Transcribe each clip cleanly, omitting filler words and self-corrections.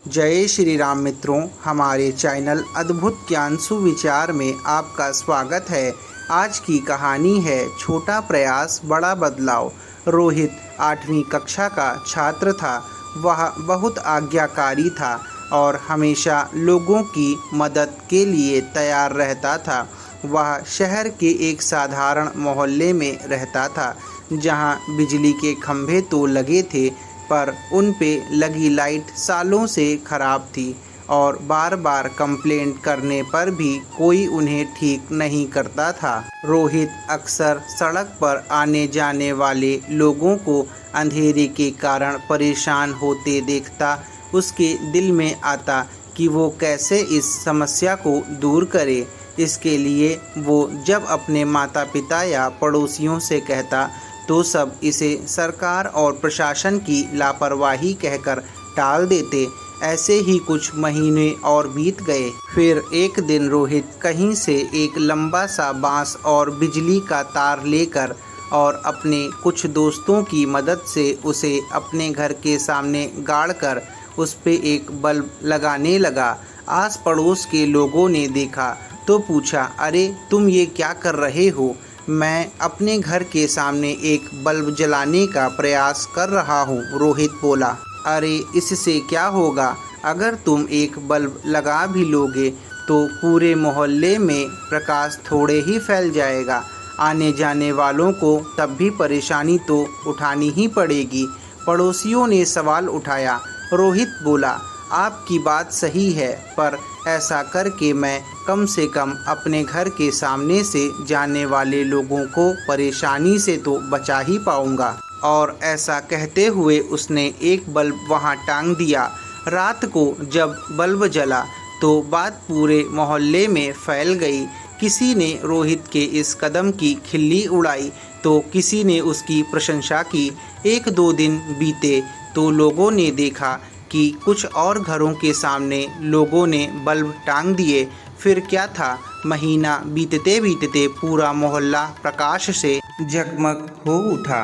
जय श्री राम मित्रों, हमारे चैनल अद्भुत ज्ञान सुविचार में आपका स्वागत है। आज की कहानी है छोटा प्रयास बड़ा बदलाव। रोहित 8वीं कक्षा का छात्र था। वह बहुत आज्ञाकारी था और हमेशा लोगों की मदद के लिए तैयार रहता था। वह शहर के एक साधारण मोहल्ले में रहता था, जहां बिजली के खंभे तो लगे थे, पर उन पे लगी लाइट सालों से खराब थी और बार बार कंप्लेंट करने पर भी कोई उन्हें ठीक नहीं करता था। रोहित अक्सर सड़क पर आने जाने वाले लोगों को अंधेरे के कारण परेशान होते देखता। उसके दिल में आता कि वो कैसे इस समस्या को दूर करे। इसके लिए वो जब अपने माता पिता या पड़ोसियों से कहता तो सब इसे सरकार और प्रशासन की लापरवाही कहकर टाल देते। ऐसे ही कुछ महीने और बीत गए। फिर एक दिन रोहित कहीं से एक लंबा सा बांस और बिजली का तार लेकर और अपने कुछ दोस्तों की मदद से उसे अपने घर के सामने गाड़कर उस पे एक बल्ब लगाने लगा। आस पड़ोस के लोगों ने देखा तो पूछा, अरे तुम ये क्या कर रहे हो? मैं अपने घर के सामने एक बल्ब जलाने का प्रयास कर रहा हूँ, रोहित बोला। अरे इससे क्या होगा? अगर तुम एक बल्ब लगा भी लोगे तो पूरे मोहल्ले में प्रकाश थोड़े ही फैल जाएगा। आने जाने वालों को तब भी परेशानी तो उठानी ही पड़ेगी। पड़ोसियों ने सवाल उठाया। रोहित बोला, आपकी बात सही है, पर ऐसा करके मैं कम से कम अपने घर के सामने से जाने वाले लोगों को परेशानी से तो बचा ही पाऊंगा। और ऐसा कहते हुए उसने एक बल्ब वहां टांग दिया। रात को जब बल्ब जला तो बात पूरे मोहल्ले में फैल गई। किसी ने रोहित के इस कदम की खिल्ली उड़ाई तो किसी ने उसकी प्रशंसा की। 1-2 दिन बीते तो लोगों ने देखा कि कुछ और घरों के सामने लोगों ने बल्ब टांग दिए। फिर क्या था, महीना बीतते बीतते पूरा मोहल्ला प्रकाश से जगमग हो उठा।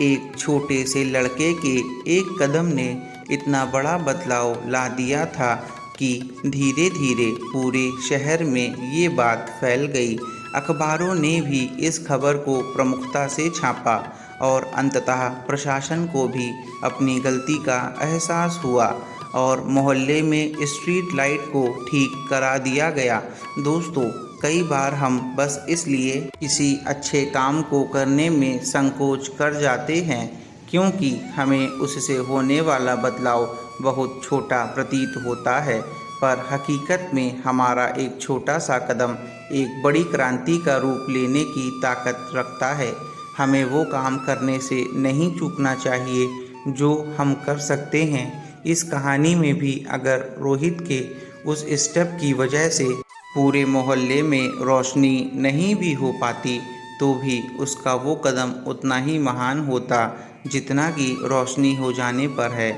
एक छोटे से लड़के के एक कदम ने इतना बड़ा बदलाव ला दिया था कि धीरे धीरे पूरे शहर में ये बात फैल गई। अखबारों ने भी इस खबर को प्रमुखता से छापा और अंततः प्रशासन को भी अपनी गलती का एहसास हुआ और मोहल्ले में स्ट्रीट लाइट को ठीक करा दिया गया। दोस्तों, कई बार हम बस इसलिए किसी अच्छे काम को करने में संकोच कर जाते हैं क्योंकि हमें उससे होने वाला बदलाव बहुत छोटा प्रतीत होता है, पर हकीकत में हमारा एक छोटा सा कदम एक बड़ी क्रांति का रूप लेने की ताकत रखता है। हमें वो काम करने से नहीं चूकना चाहिए जो हम कर सकते हैं। इस कहानी में भी अगर रोहित के उस स्टेप की वजह से पूरे मोहल्ले में रोशनी नहीं भी हो पाती तो भी उसका वो कदम उतना ही महान होता जितना कि रोशनी हो जाने पर है।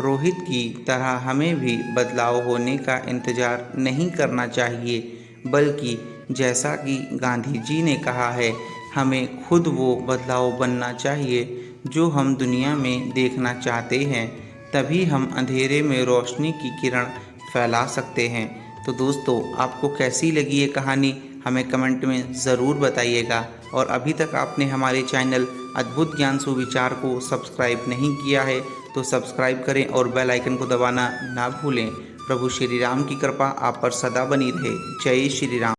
रोहित की तरह हमें भी बदलाव होने का इंतज़ार नहीं करना चाहिए, बल्कि जैसा कि गांधी जी ने कहा है, हमें खुद वो बदलाव बनना चाहिए जो हम दुनिया में देखना चाहते हैं। तभी हम अंधेरे में रोशनी की किरण फैला सकते हैं। तो दोस्तों, आपको कैसी लगी ये कहानी हमें कमेंट में ज़रूर बताइएगा। और अभी तक आपने हमारे चैनल अद्भुत ज्ञान सुविचार को सब्सक्राइब नहीं किया है तो सब्सक्राइब करें और बेल आइकन को दबाना ना भूलें। प्रभु श्री राम की कृपा आप पर सदा बनी रहे। जय श्री राम।